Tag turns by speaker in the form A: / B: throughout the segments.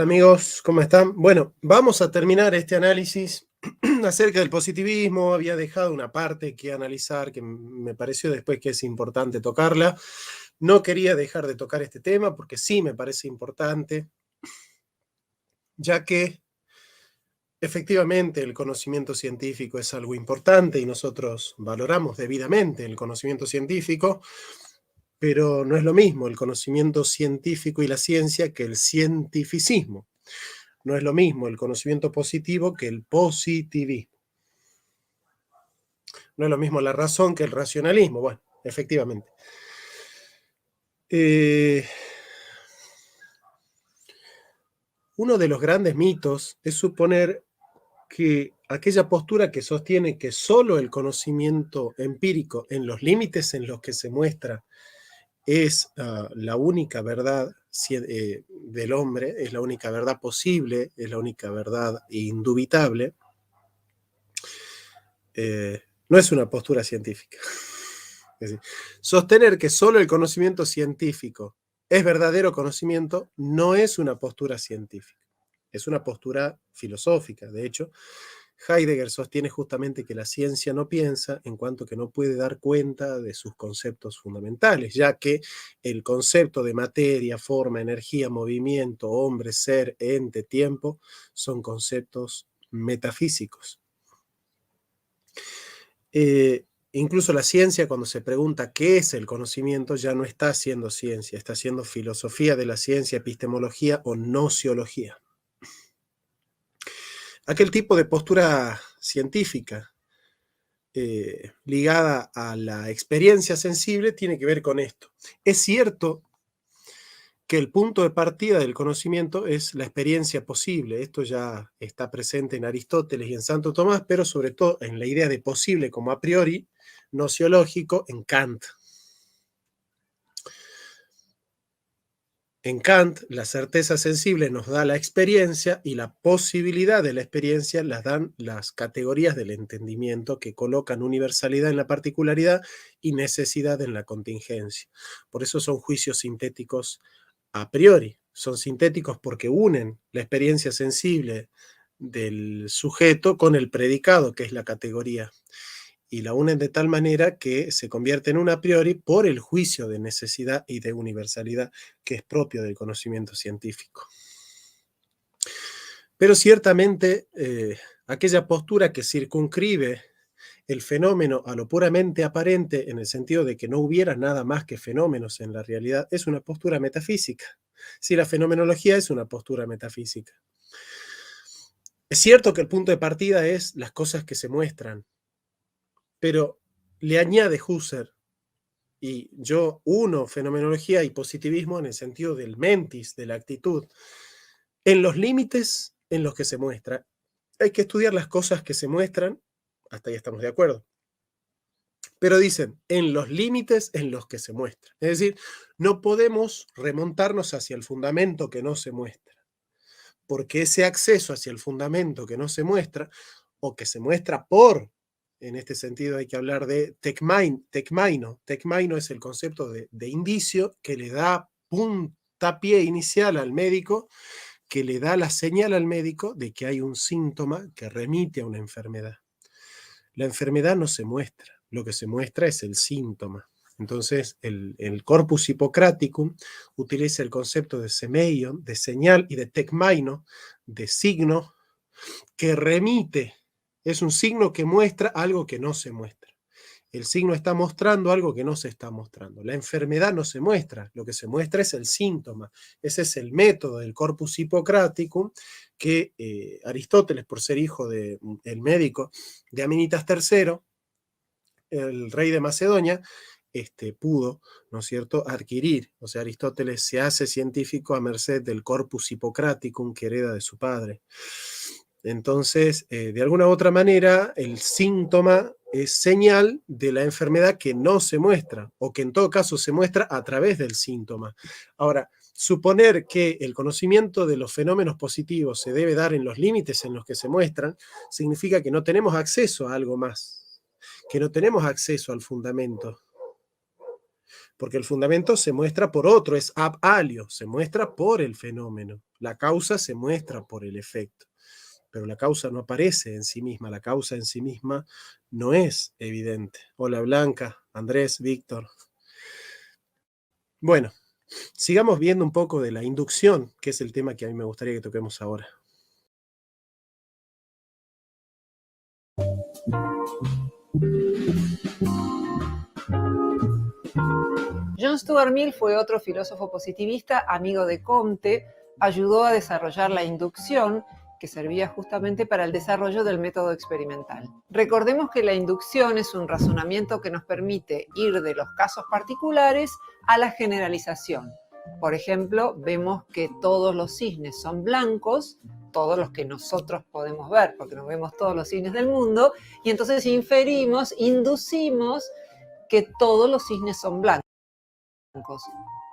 A: amigos? ¿Cómo están? Bueno, vamos a terminar este análisis acerca del positivismo. Había dejado una parte que analizar que me pareció después que es importante tocarla. No quería dejar de tocar este tema porque sí me parece importante, ya que efectivamente el conocimiento científico es algo importante y nosotros valoramos debidamente el conocimiento científico, pero no es lo mismo el conocimiento científico y la ciencia que el cientificismo. No es lo mismo el conocimiento positivo que el positivismo. No es lo mismo la razón que el racionalismo. Bueno, efectivamente. Uno de los grandes mitos es suponer que aquella postura que sostiene que solo el conocimiento empírico, en los límites en los que se muestra, es la única verdad del hombre, es la única verdad posible, es la única verdad indubitable, no es una postura científica. Es decir, sostener que solo el conocimiento científico es verdadero conocimiento no es una postura científica, es una postura filosófica. De hecho, Heidegger sostiene justamente que la ciencia no piensa en cuanto que no puede dar cuenta de sus conceptos fundamentales, ya que el concepto de materia, forma, energía, movimiento, hombre, ser, ente, tiempo, son conceptos metafísicos. Incluso la ciencia, cuando se pregunta qué es el conocimiento, ya no está haciendo ciencia, está haciendo filosofía de la ciencia, epistemología o nociología. Aquel tipo de postura científica ligada a la experiencia sensible tiene que ver con esto. Es cierto que el punto de partida del conocimiento es la experiencia posible. Esto ya está presente en Aristóteles y en Santo Tomás, pero sobre todo en la idea de posible como a priori, nociológico, en Kant. En Kant, la certeza sensible nos da la experiencia y la posibilidad de la experiencia las dan las categorías del entendimiento que colocan universalidad en la particularidad y necesidad en la contingencia. Por eso son juicios sintéticos a priori. Son sintéticos porque unen la experiencia sensible del sujeto con el predicado, que es la categoría, y la unen de tal manera que se convierte en un a priori por el juicio de necesidad y de universalidad que es propio del conocimiento científico. Pero ciertamente aquella postura que circunscribe el fenómeno a lo puramente aparente, en el sentido de que no hubiera nada más que fenómenos en la realidad, es una postura metafísica. Si la fenomenología es una postura metafísica. Es cierto que el punto de partida es las cosas que se muestran, pero le añade Husserl, y yo uno fenomenología y positivismo en el sentido del mentis, de la actitud, en los límites en los que se muestra. Hay que estudiar las cosas que se muestran, hasta ahí estamos de acuerdo. Pero dicen, en los límites en los que se muestra. Es decir, no podemos remontarnos hacia el fundamento que no se muestra, porque ese acceso hacia el fundamento que no se muestra, o que se muestra en este sentido hay que hablar de tecmaino. Tecmaino es el concepto de indicio que le da puntapié inicial al médico, que le da la señal al médico de que hay un síntoma que remite a una enfermedad. La enfermedad no se muestra, lo que se muestra es el síntoma. Entonces, el corpus hippocraticum utiliza el concepto de semeion, de señal, y de tecmaino, de signo, que remite. Es un signo que muestra algo que no se muestra. El signo está mostrando algo que no se está mostrando. La enfermedad no se muestra, lo que se muestra es el síntoma. Ese es el método del corpus hippocraticum que Aristóteles, por ser hijo del médico de Aminitas III, el rey de Macedonia, pudo, ¿no es cierto?, adquirir. O sea, Aristóteles se hace científico a merced del corpus hippocraticum que hereda de su padre. Entonces, de alguna u otra manera, el síntoma es señal de la enfermedad que no se muestra, o que en todo caso se muestra a través del síntoma. Ahora, suponer que el conocimiento de los fenómenos positivos se debe dar en los límites en los que se muestran, significa que no tenemos acceso a algo más, que no tenemos acceso al fundamento. porque el fundamento se muestra por otro, es ab alio, se muestra por el fenómeno. La causa se muestra por el efecto, pero la causa no aparece en sí misma, la causa en sí misma no es evidente. Hola Blanca, Andrés, Víctor. Bueno, sigamos viendo un poco de la inducción, que es el tema que a mí me gustaría que toquemos ahora.
B: John Stuart Mill fue otro filósofo positivista, amigo de Comte, ayudó a desarrollar la inducción, que servía justamente para el desarrollo del método experimental. Recordemos que la inducción es un razonamiento que nos permite ir de los casos particulares a la generalización. Por ejemplo, vemos que todos los cisnes son blancos, todos los que nosotros podemos ver, porque no vemos todos los cisnes del mundo, y entonces inducimos que todos los cisnes son blancos.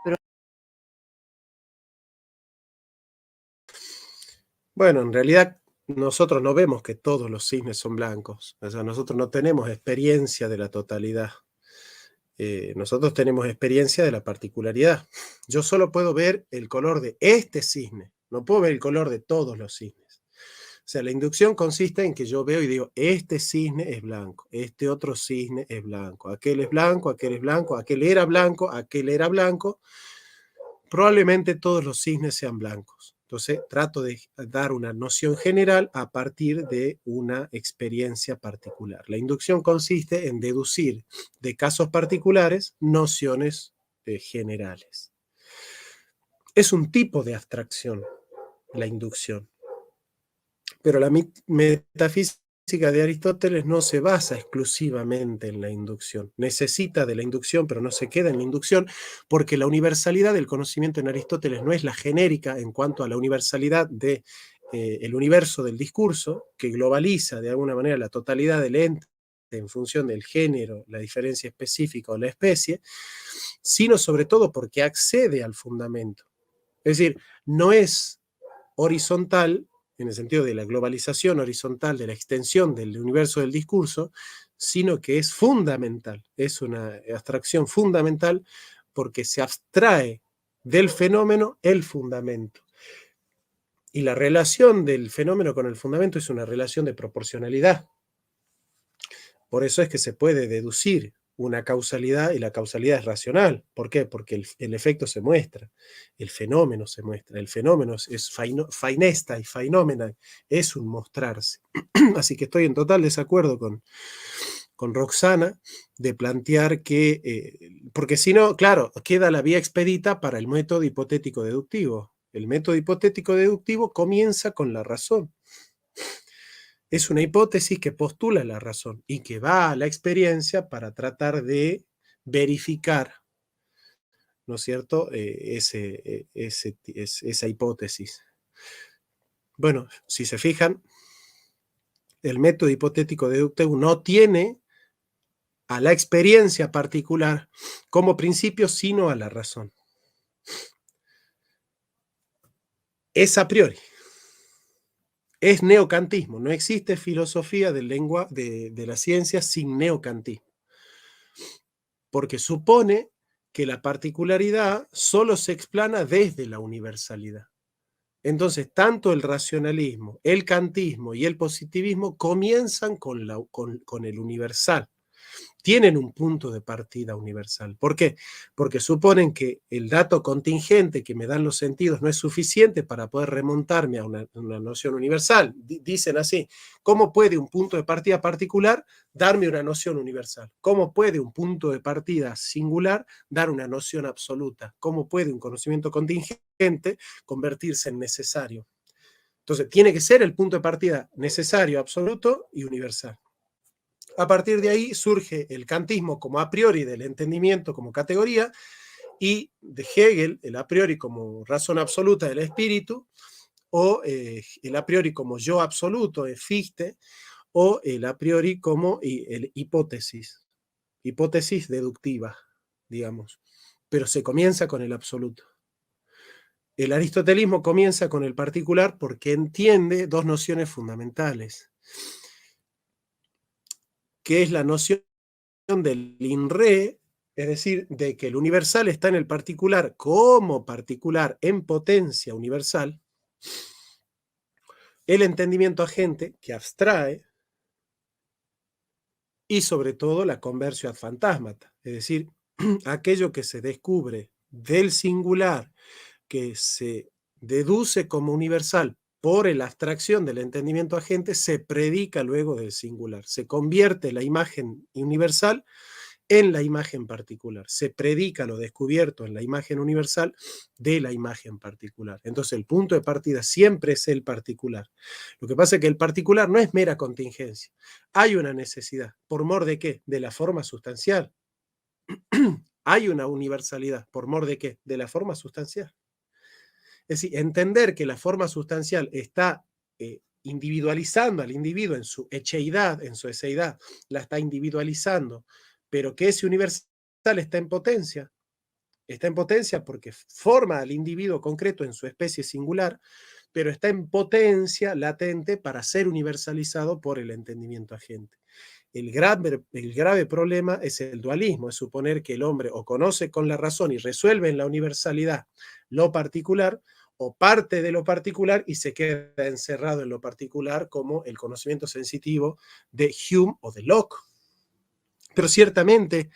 B: Pero
A: bueno, en realidad nosotros no vemos que todos los cisnes son blancos, o sea, nosotros no tenemos experiencia de la totalidad. Nosotros tenemos experiencia de la particularidad. Yo solo puedo ver el color de este cisne, no puedo ver el color de todos los cisnes. O sea, la inducción consiste en que yo veo y digo, este cisne es blanco, este otro cisne es blanco, aquel es blanco, aquel es blanco, aquel era blanco, aquel era blanco. Probablemente todos los cisnes sean blancos. Entonces trato de dar una noción general a partir de una experiencia particular. La inducción consiste en deducir de casos particulares nociones generales. Es un tipo de abstracción, la inducción. Pero la metafísica de Aristóteles no se basa exclusivamente en la inducción. Necesita de la inducción, pero no se queda en la inducción, porque la universalidad del conocimiento en Aristóteles no es la genérica en cuanto a la universalidad del universo del discurso, que globaliza de alguna manera la totalidad del ente en función del género, la diferencia específica o la especie, sino sobre todo porque accede al fundamento. Es decir, no es horizontal en el sentido de la globalización horizontal, de la extensión del universo del discurso, sino que es fundamental, es una abstracción fundamental porque se abstrae del fenómeno el fundamento. Y la relación del fenómeno con el fundamento es una relación de proporcionalidad. Por eso es que se puede deducir una causalidad y la causalidad es racional. ¿Por qué? Porque el efecto se muestra, el fenómeno se muestra, el fenómeno es fainesta y fenómena, es un mostrarse. Así que estoy en total desacuerdo con Roxana de plantear que, porque si no, claro, queda la vía expedita para el método hipotético deductivo. El método hipotético deductivo comienza con la razón. Es una hipótesis que postula la razón y que va a la experiencia para tratar de verificar, ¿no es cierto?, esa hipótesis. Bueno, si se fijan, el método hipotético deductivo no tiene a la experiencia particular como principio, sino a la razón. Es a priori. Es neocantismo. No existe filosofía de la ciencia sin neocantismo. Porque supone que la particularidad solo se explana desde la universalidad. Entonces, tanto el racionalismo, el kantismo y el positivismo comienzan con el universal. Tienen un punto de partida universal. ¿Por qué? Porque suponen que el dato contingente que me dan los sentidos no es suficiente para poder remontarme a una noción universal. Dicen así, ¿cómo puede un punto de partida particular darme una noción universal? ¿Cómo puede un punto de partida singular dar una noción absoluta? ¿Cómo puede un conocimiento contingente convertirse en necesario? Entonces, tiene que ser el punto de partida necesario, absoluto y universal. A partir de ahí surge el kantismo como a priori del entendimiento como categoría y de Hegel el a priori como razón absoluta del espíritu o el a priori como yo absoluto de Fichte o el a priori como hipótesis deductiva, digamos. Pero se comienza con el absoluto. El aristotelismo comienza con el particular porque entiende dos nociones fundamentales, que es la noción del in re, es decir, de que el universal está en el particular como particular en potencia universal, el entendimiento agente que abstrae y sobre todo la conversión ad fantasmata, es decir, aquello que se descubre del singular, que se deduce como universal por la abstracción del entendimiento agente, se predica luego del singular, se convierte la imagen universal en la imagen particular. Se predica lo descubierto en la imagen universal de la imagen particular. Entonces el punto de partida siempre es el particular. Lo que pasa es que el particular no es mera contingencia. Hay una necesidad. ¿Por mor de qué? De la forma sustancial. Hay una universalidad. ¿Por mor de qué? De la forma sustancial. Es decir, entender que la forma sustancial está individualizando al individuo en su hecheidad, en su eseidad, la está individualizando, pero que ese universal está en potencia porque forma al individuo concreto en su especie singular, pero está en potencia latente para ser universalizado por el entendimiento agente. El grave problema es el dualismo, es suponer que el hombre o conoce con la razón y resuelve en la universalidad lo particular, o parte de lo particular y se queda encerrado en lo particular como el conocimiento sensitivo de Hume o de Locke. Pero ciertamente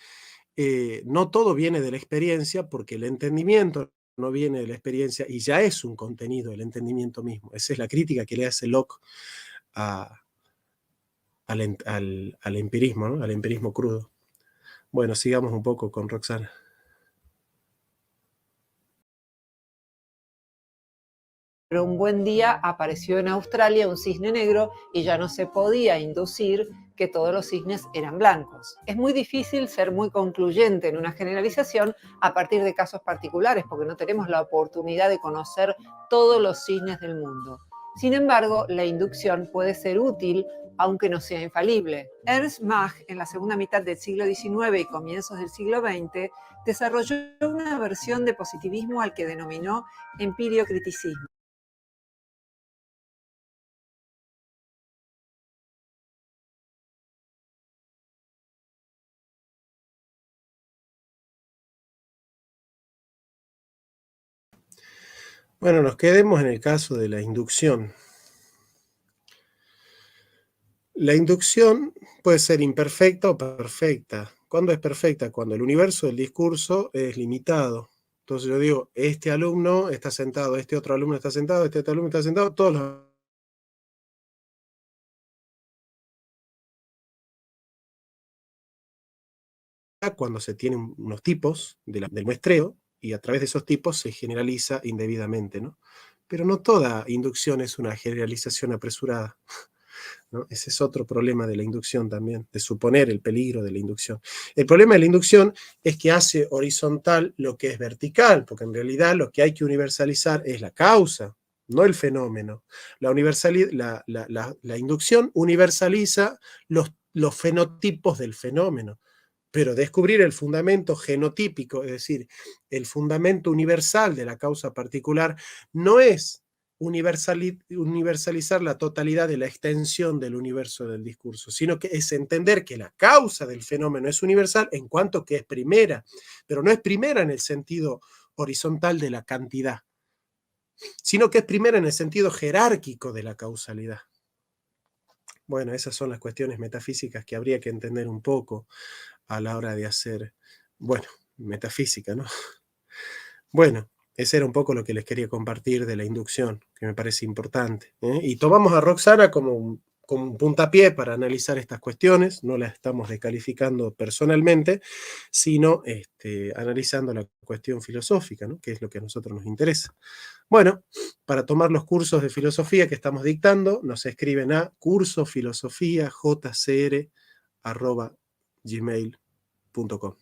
A: no todo viene de la experiencia, porque el entendimiento no viene de la experiencia y ya es un contenido el entendimiento mismo. Esa es la crítica que le hace Locke al empirismo, ¿no? Al empirismo crudo. Bueno, sigamos un poco con Roxana.
B: Pero un buen día apareció en Australia un cisne negro y ya no se podía inducir que todos los cisnes eran blancos. Es muy difícil ser muy concluyente en una generalización a partir de casos particulares, porque no tenemos la oportunidad de conocer todos los cisnes del mundo. Sin embargo, la inducción puede ser útil, aunque no sea infalible. Ernst Mach, en la segunda mitad del siglo XIX y comienzos del siglo XX, desarrolló una versión de positivismo al que denominó empiriocriticismo.
A: Bueno, nos quedemos en el caso de la inducción. La inducción puede ser imperfecta o perfecta. ¿Cuándo es perfecta? Cuando el universo del discurso es limitado. Entonces yo digo, este alumno está sentado, este otro alumno está sentado, este otro alumno está sentado, todos los... Cuando se tienen unos tipos del muestreo, y a través de esos tipos se generaliza indebidamente, ¿no? Pero no toda inducción es una generalización apresurada, ¿no? Ese es otro problema de la inducción también, de suponer el peligro de la inducción. El problema de la inducción es que hace horizontal lo que es vertical, porque en realidad lo que hay que universalizar es la causa, no el fenómeno. La inducción universaliza los fenotipos del fenómeno, pero descubrir el fundamento genotípico, es decir, el fundamento universal de la causa particular, no es universalizar la totalidad de la extensión del universo del discurso, sino que es entender que la causa del fenómeno es universal en cuanto que es primera, pero no es primera en el sentido horizontal de la cantidad, sino que es primera en el sentido jerárquico de la causalidad. Bueno, esas son las cuestiones metafísicas que habría que entender un poco a la hora de hacer, bueno, metafísica, ¿no? Bueno, ese era un poco lo que les quería compartir de la inducción, que me parece importante, ¿eh? Y tomamos a Roxana como un puntapié para analizar estas cuestiones, no las estamos descalificando personalmente, sino analizando la cuestión filosófica, ¿no? Que es lo que a nosotros nos interesa. Bueno, para tomar los cursos de filosofía que estamos dictando, nos escriben a cursofilosofia@gmail.com.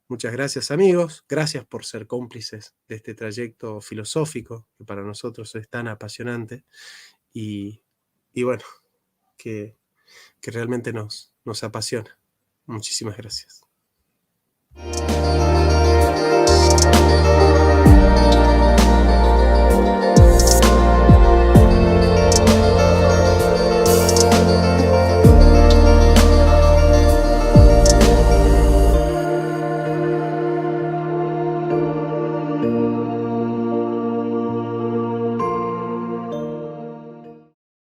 A: Muchas gracias, amigos. Gracias por ser cómplices de este trayecto filosófico que para nosotros es tan apasionante y bueno, que realmente nos apasiona. Muchísimas gracias.